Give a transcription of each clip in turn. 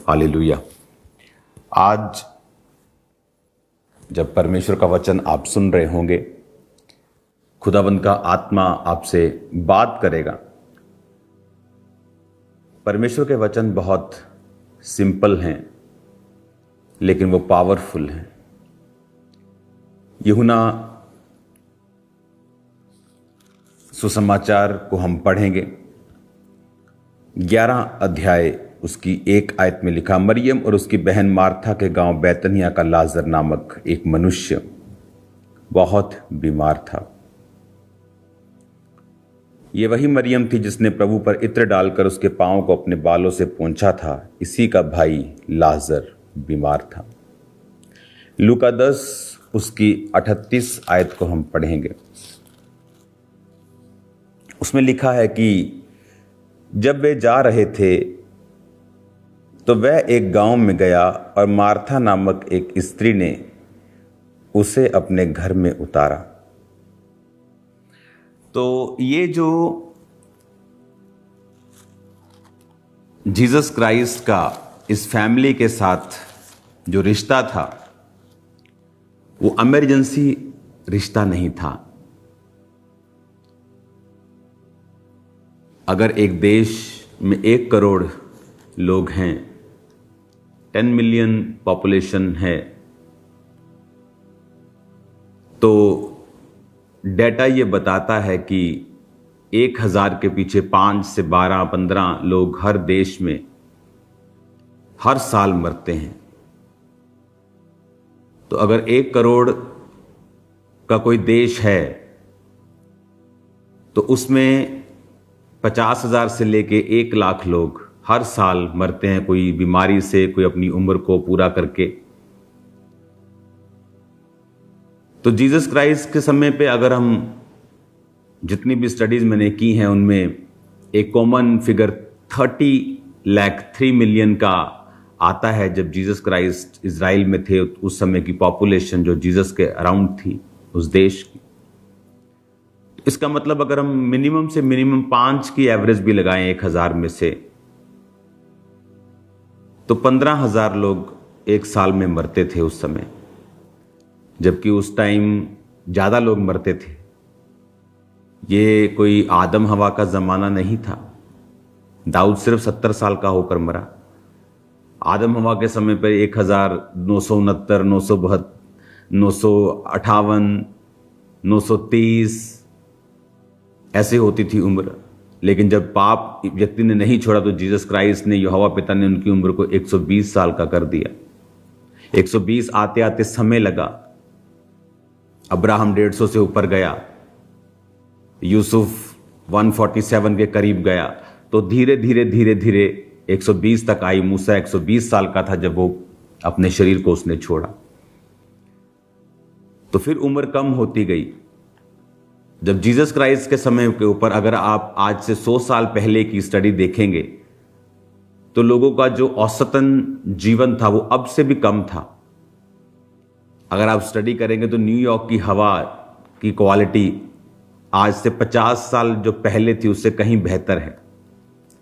Hallelujah. आज जब परमेश्वर का वचन आप सुन रहे होंगे, खुदावंद का आत्मा आपसे बात करेगा। परमेश्वर के वचन बहुत सिंपल हैं, लेकिन वो पावरफुल हैं। यूहन्ना सुसमाचार को हम पढ़ेंगे। 11 अध्याय उसकी 1 आयत में लिखा, मरियम और उसकी बहन मार्था के गांव बैतनिया का लाजर नामक एक मनुष्य बहुत बीमार था। ये वही मरियम थी जिसने प्रभु पर इत्र डालकर उसके पांवों को अपने बालों से पोंछा था। इसी का भाई लाजर बीमार था। लूका 10 उसकी 38 आयत को हम पढ़ेंगे। उसमें लिखा है कि जब वे जा रहे थे तो वह एक गांव में गया और मार्था नामक एक स्त्री ने उसे अपने घर में उतारा। तो ये जो जीसस क्राइस्ट का इस फैमिली के साथ जो रिश्ता था, वो इमरजेंसी रिश्ता नहीं था। अगर एक देश में 1 करोड़ लोग हैं, 10 मिलियन पॉपुलेशन है, तो डेटा ये बताता है कि 1000 के पीछे 5 से 12-15 लोग हर देश में हर साल मरते हैं। तो अगर 1 करोड़ का कोई देश है तो उसमें 50,000 से लेके 1 लाख लोग हर साल मरते हैं, कोई बीमारी से, कोई अपनी उम्र को पूरा करके। तो जीसस क्राइस्ट के समय पे अगर हम जितनी भी स्टडीज मैंने की हैं, उनमें एक कॉमन फिगर 3 मिलियन का आता है। जब जीसस क्राइस्ट इजराइल में थे, उस समय की पॉपुलेशन जो जीसस के अराउंड थी उस देश की। इसका मतलब अगर हम मिनिमम से मिनिमम 5 की एवरेज भी लगाएं 1000 में से, तो 15,000 लोग एक साल में मरते थे उस समय, जबकि उस टाइम ज्यादा लोग मरते थे। ये कोई आदम हवा का जमाना नहीं था। दाऊद सिर्फ 70 साल का होकर मरा। आदम हवा के समय पर 1969, 962, 958, 930 ऐसे होती थी उम्र। लेकिन जब पाप व्यक्ति ने नहीं छोड़ा तो जीसस क्राइस्ट ने, यहोवा पिता ने उनकी उम्र को 120 साल का कर दिया। 120 आते आते समय लगा। अब्राहम 150 से ऊपर गया, यूसुफ 147 के करीब गया, तो धीरे धीरे धीरे धीरे 120 तक आई। मूसा 120 साल का था जब वो अपने शरीर को उसने छोड़ा। तो फिर उम्र कम होती गई। जब जीसस क्राइस्ट के समय के ऊपर अगर आप आज से 100 साल पहले की स्टडी देखेंगे, तो लोगों का जो औसतन जीवन था वो अब से भी कम था। अगर आप स्टडी करेंगे तो न्यूयॉर्क की हवा की क्वालिटी आज से 50 साल जो पहले थी उससे कहीं बेहतर है।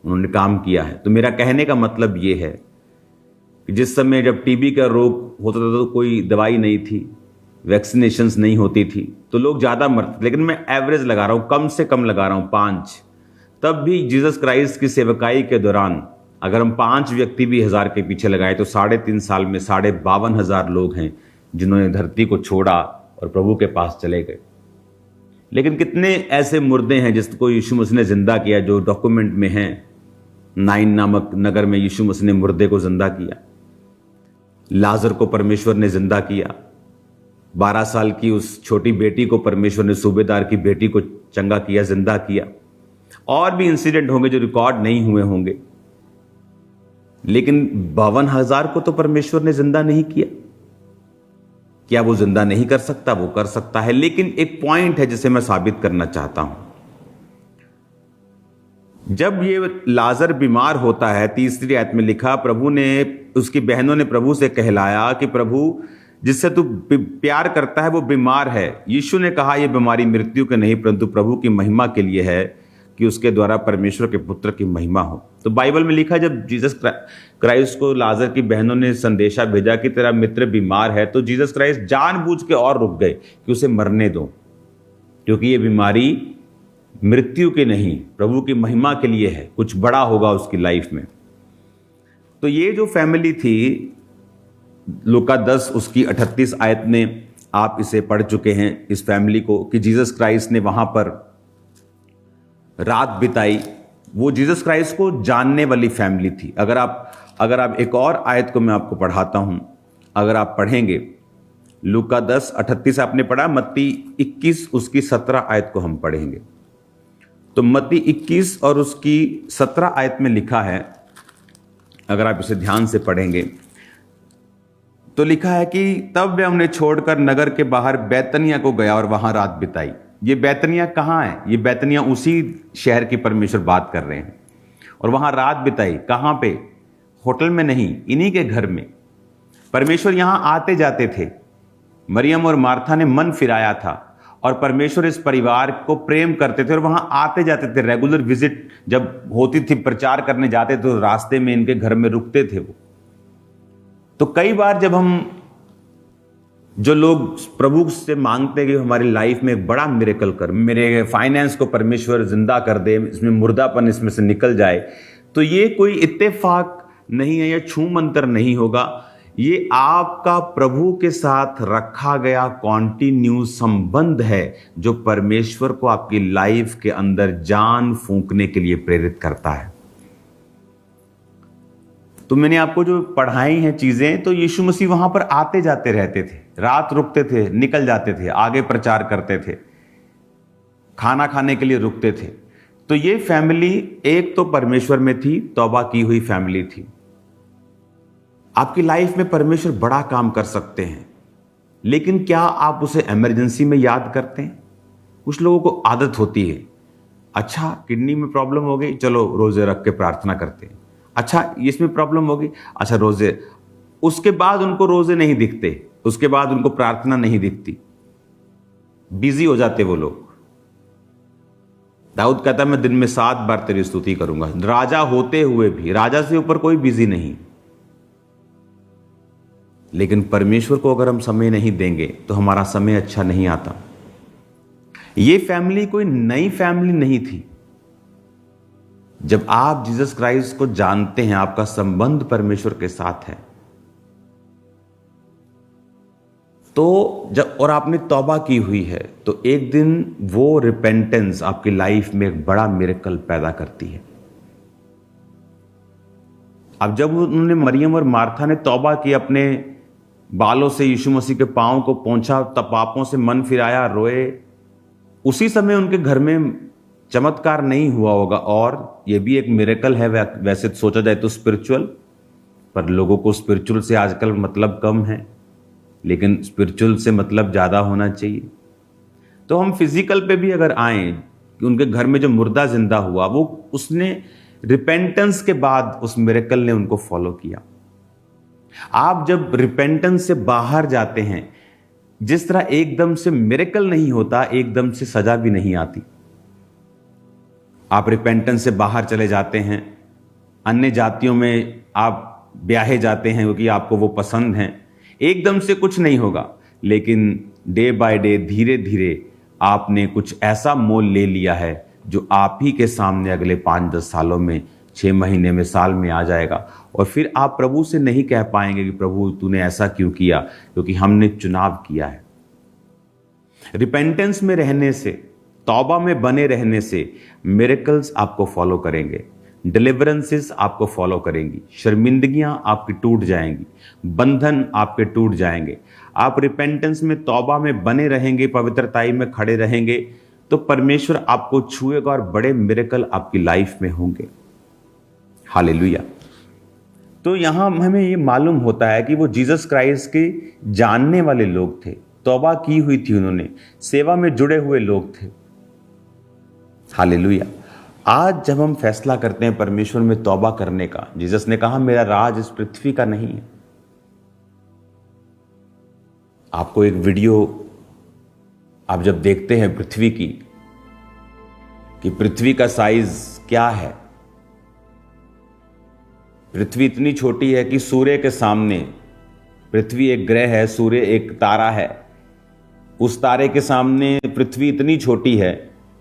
उन्होंने काम किया है। तो मेरा कहने का मतलब ये है कि जिस समय जब टीबी का रोग होता था तो कोई दवाई नहीं थी, वैक्सीनेशंस नहीं होती थी, तो लोग ज्यादा मरते। लेकिन मैं एवरेज लगा रहा हूं, कम से कम लगा रहा हूं 5। तब भी जीसस क्राइस्ट की सेवकाई के दौरान अगर हम 5 व्यक्ति भी 1000 के पीछे लगाए तो 3.5 साल में 52,000 लोग हैं जिन्होंने धरती को छोड़ा और प्रभु के पास चले गए। लेकिन कितने ऐसे मुर्दे हैं जिसको यीशु मसीह ने जिंदा किया, जो डॉक्यूमेंट में हैं। 9 नामक नगर में यीशु मसीह ने मुर्दे को जिंदा किया। लाजर को परमेश्वर ने जिंदा किया। 12 साल की उस छोटी बेटी को परमेश्वर ने, सूबेदार की बेटी को चंगा किया, जिंदा किया। और भी इंसिडेंट होंगे जो रिकॉर्ड नहीं हुए होंगे। लेकिन 52,000 को तो परमेश्वर ने जिंदा नहीं किया। क्या वो जिंदा नहीं कर सकता? वो कर सकता है। लेकिन एक पॉइंट है जिसे मैं साबित करना चाहता हूं। जब ये लाजर बीमार होता है, 3 आयत में लिखा, प्रभु ने, उसकी बहनों ने प्रभु से कहलाया कि प्रभु, जिससे तू प्यार करता है वो बीमार है। यीशु ने कहा, यह बीमारी मृत्यु के नहीं परंतु प्रभु की महिमा के लिए है, कि उसके द्वारा परमेश्वर के पुत्र की महिमा हो। तो बाइबल में लिखा है, जब जीसस क्राइस्ट को लाजर की बहनों ने संदेशा भेजा कि तेरा मित्र बीमार है, तो जीसस क्राइस्ट जानबूझ के और रुक गए कि उसे मरने दो, क्योंकि ये बीमारी मृत्यु की नहीं, प्रभु की महिमा के लिए है, कुछ बड़ा होगा उसकी लाइफ में। तो ये जो फैमिली थी, लूका 10 उसकी 38 आयत में आप इसे पढ़ चुके हैं इस फैमिली को, कि जीसस क्राइस्ट ने वहां पर रात बिताई। वो जीसस क्राइस्ट को जानने वाली फैमिली थी। अगर आप एक और आयत को मैं आपको पढ़ाता हूं, अगर आप पढ़ेंगे लूका 10:38 आपने पढ़ा, मत्ती 21 उसकी 17 आयत को हम पढ़ेंगे। तो मत्ती 21 और उसकी 17 आयत में लिखा है, अगर आप इसे ध्यान से पढ़ेंगे तो लिखा है कि तब वे उन्हें छोड़कर नगर के बाहर बैतनिया को गया और वहां रात बिताई। ये बैतनिया कहाँ है? ये बैतनिया उसी शहर की परमेश्वर बात कर रहे हैं। और वहां रात बिताई कहाँ पे? होटल में नहीं, इन्हीं के घर में। परमेश्वर यहां आते जाते थे। मरियम और मार्था ने मन फिराया था और परमेश्वर इस परिवार को प्रेम करते थे और वहां आते जाते थे। रेगुलर विजिट जब होती थी, प्रचार करने जाते थे तो रास्ते में इनके घर में रुकते थे वो। तो कई बार जब हम, जो लोग प्रभु से मांगते हैं कि हमारी लाइफ में एक बड़ा मिरेकल कर, मेरे फाइनेंस को परमेश्वर जिंदा कर दे, इसमें मुर्दापन इसमें से निकल जाए, तो ये कोई इत्तेफाक नहीं है या छू मंतर नहीं होगा। ये आपका प्रभु के साथ रखा गया कॉन्टिन्यू संबंध है, जो परमेश्वर को आपकी लाइफ के अंदर जान फूंकने के लिए प्रेरित करता है। तो मैंने आपको जो पढ़ाई हैं चीजें, तो यीशु मसीह वहां पर आते जाते रहते थे, रात रुकते थे, निकल जाते थे, आगे प्रचार करते थे, खाना खाने के लिए रुकते थे। तो ये फैमिली एक तो परमेश्वर में थी, तौबा की हुई फैमिली थी। आपकी लाइफ में परमेश्वर बड़ा काम कर सकते हैं, लेकिन क्या आप उसे इमरजेंसी में याद करते हैं? कुछ लोगों को आदत होती है, अच्छा किडनी में प्रॉब्लम हो गई, चलो रोजे रख के प्रार्थना करते हैं। अच्छा इसमें प्रॉब्लम होगी, अच्छा रोजे। उसके बाद उनको रोजे नहीं दिखते, उसके बाद उनको प्रार्थना नहीं दिखती, बिजी हो जाते वो लोग। दाऊद कहता है मैं दिन में 7 बार तेरी स्तुति करूंगा। राजा होते हुए भी, राजा से ऊपर कोई बिजी नहीं। लेकिन परमेश्वर को अगर हम समय नहीं देंगे तो हमारा समय अच्छा नहीं आता। ये फैमिली कोई नई फैमिली नहीं थी। जब आप जीसस क्राइस्ट को जानते हैं, आपका संबंध परमेश्वर के साथ है, तो जब और आपने तौबा की हुई है, तो एक दिन वो रिपेंटेंस आपकी लाइफ में एक बड़ा मिरेकल पैदा करती है। अब जब उन्होंने, मरियम और मार्था ने तौबा की, अपने बालों से यीशु मसीह के पांव को पोंछा, तब पापों से मन फिराया, रोए, उसी समय उनके घर में चमत्कार नहीं हुआ होगा। और ये भी एक मिरेकल है, वैसे सोचा जाए तो स्पिरिचुअल, पर लोगों को स्पिरिचुअल से आजकल मतलब कम है, लेकिन स्पिरिचुअल से मतलब ज्यादा होना चाहिए। तो हम फिजिकल पे भी अगर आए कि उनके घर में जो मुर्दा जिंदा हुआ, वो उसने रिपेंटेंस के बाद उस मिरेकल ने उनको फॉलो किया। आप जब रिपेंटेंस से बाहर जाते हैं, जिस तरह एकदम से मिरेकल नहीं होता, एकदम से सजा भी नहीं आती। आप रिपेंटेंस से बाहर चले जाते हैं, अन्य जातियों में आप ब्याहे जाते हैं क्योंकि आपको वो पसंद हैं, एकदम से कुछ नहीं होगा, लेकिन डे बाय डे, धीरे धीरे आपने कुछ ऐसा मोल ले लिया है जो आप ही के सामने अगले 5-10 सालों में, 6 महीने में, साल में आ जाएगा। और फिर आप प्रभु से नहीं कह पाएंगे कि प्रभु तूने ऐसा क्यों किया, क्योंकि हमने चुनाव किया है। रिपेंटेंस में रहने से, तौबा में बने रहने से मिरेकल्स आपको फॉलो करेंगे, डिलीवरेंसेस आपको फॉलो करेंगी, शर्मिंदगियां आपकी टूट जाएंगी, बंधन आपके टूट जाएंगे। आप रिपेंटेंस में, तौबा में बने रहेंगे, पवित्रताई में खड़े रहेंगे, तो परमेश्वर आपको छुएगा और बड़े मिरेकल आपकी लाइफ में होंगे। हालेलुया। तो यहां हमें ये मालूम होता है कि वो जीसस क्राइस्ट के जानने वाले लोग थे, तौबा की हुई थी उन्होंने, सेवा में जुड़े हुए लोग थे। हालेलुया। आज जब हम फैसला करते हैं परमेश्वर में तौबा करने का, जीसस ने कहा मेरा राज इस पृथ्वी का नहीं है। आपको एक वीडियो आप जब देखते हैं पृथ्वी की, कि पृथ्वी का साइज क्या है। पृथ्वी इतनी छोटी है कि सूर्य के सामने, पृथ्वी एक ग्रह है, सूर्य एक तारा है, उस तारे के सामने पृथ्वी इतनी छोटी है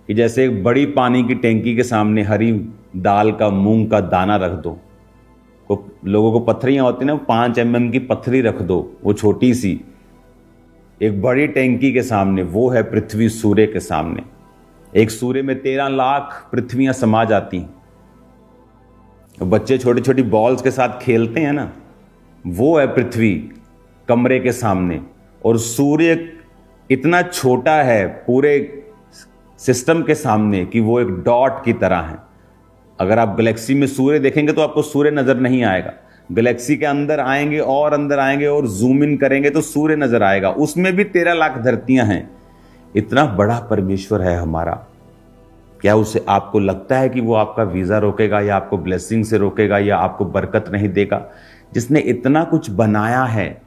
कि जैसे एक बड़ी पानी की टैंकी के सामने हरी दाल का, मूंग का दाना रख दो, लोगों को पत्थरियां होती हैं ना, 5 mm की पत्थरी रख दो, वो छोटी सी, एक बड़ी टैंकी के सामने, वो है पृथ्वी सूर्य के सामने। एक सूर्य में 13 लाख पृथ्वियां समा जाती हैं। बच्चे छोटी छोटी बॉल्स के साथ खेलते हैं ना, वो है पृथ्वी कमरे के सामने। और सूर्य इतना छोटा है पूरे सिस्टम के सामने कि वो एक डॉट की तरह है। अगर आप गैलेक्सी में सूर्य देखेंगे तो आपको सूर्य नजर नहीं आएगा। गैलेक्सी के अंदर आएंगे और अंदर आएंगे और जूम इन करेंगे तो सूर्य नजर आएगा। उसमें भी 13 लाख धरतियां हैं। इतना बड़ा परमेश्वर है हमारा। क्या उसे आपको लगता है कि वो आपका वीजा रोकेगा या आपको ब्लेसिंग से रोकेगा या आपको बरकत नहीं देगा? जिसने इतना कुछ बनाया है,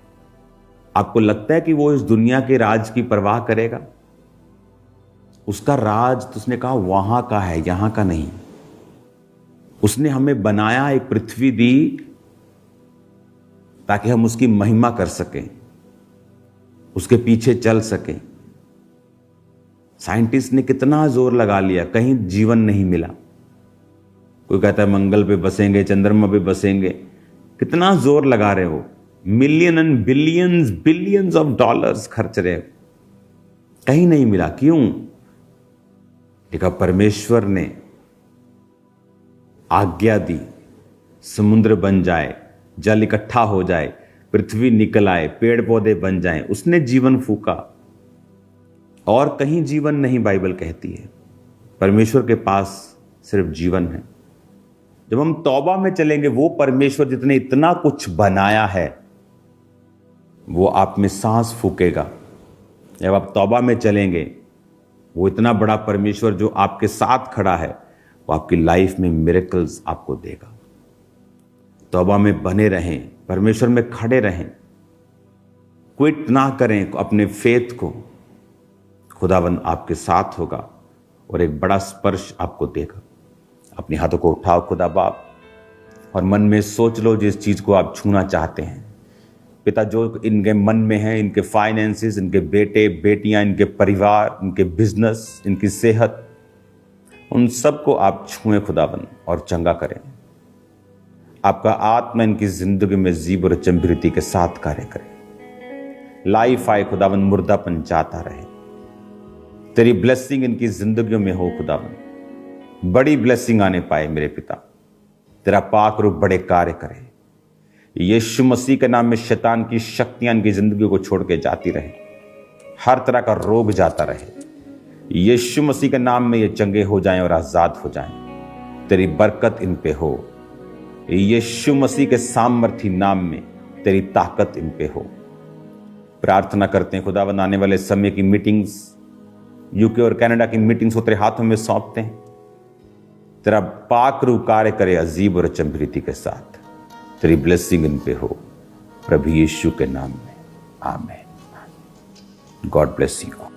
आपको लगता है कि वो इस दुनिया के राज की परवाह करेगा? उसका राज तो उसने कहा वहां का है, यहां का नहीं। उसने हमें बनाया, एक पृथ्वी दी ताकि हम उसकी महिमा कर सकें, उसके पीछे चल सकें। साइंटिस्ट ने कितना जोर लगा लिया, कहीं जीवन नहीं मिला। कोई कहता है मंगल पे बसेंगे, चंद्रमा पे बसेंगे, कितना जोर लगा रहे हो, million and billions billions of dollars खर्च रहे हो, कहीं नहीं मिला। क्यों? देखा, परमेश्वर ने आज्ञा दी, समुद्र बन जाए, जल इकट्ठा हो जाए, पृथ्वी निकल आए, पेड़ पौधे बन जाएं। उसने जीवन फूका और कहीं जीवन नहीं, बाइबल कहती है। परमेश्वर के पास सिर्फ जीवन है। जब हम तौबा में चलेंगे, वो परमेश्वर जितने इतना कुछ बनाया है वो आप में सांस फूकेगा। जब आप तौबा में चलेंगे, वो इतना बड़ा परमेश्वर जो आपके साथ खड़ा है, वो आपकी लाइफ में मिरेकल्स आपको देगा। तौबा में बने रहें, परमेश्वर में खड़े रहें, क्विट ना करें अपने फेथ को। खुदावंद आपके साथ होगा और एक बड़ा स्पर्श आपको देगा। अपने हाथों को उठाओ खुदा बाप, और मन में सोच लो जिस चीज को आप छूना चाहते हैं। पिता, जो इनके मन में है, इनके फाइनेंसेस, इनके बेटे बेटियां, इनके परिवार, इनके बिजनेस, इनकी सेहत, उन सबको आप छुएं खुदाबंद और चंगा करें। आपका आत्मा इनकी जिंदगी में जीव और चंभिरती के साथ कार्य करे। लाइफ आए खुदाबंद, मुर्दापन जाता रहे। तेरी ब्लेसिंग इनकी जिंदगियों में हो खुदाबंद, बड़ी ब्लेसिंग आने पाए मेरे पिता। तेरा पाक रूप बड़े कार्य करे। यीशु मसीह के नाम में शैतान की शक्तियां इनकी जिंदगी को छोड़ के जाती रहे, हर तरह का रोग जाता रहे। यीशु मसीह के नाम में ये चंगे हो जाएं और आजाद हो जाएं। तेरी बरकत इन पे हो। यीशु मसीह के सामर्थी नाम में तेरी ताकत इन पे हो। प्रार्थना करते हैं खुदावंद, आने वाले समय की मीटिंग्स, यूके और कनाडा की मीटिंग्स को तेरे हाथों में सौंपते हैं। तेरा पाक रूह कार्य करे अजीब और अचंभित के साथ। तेरी ब्लेसिंग इन पे हो, प्रभु यीशु के नाम में, आमीन। God bless you.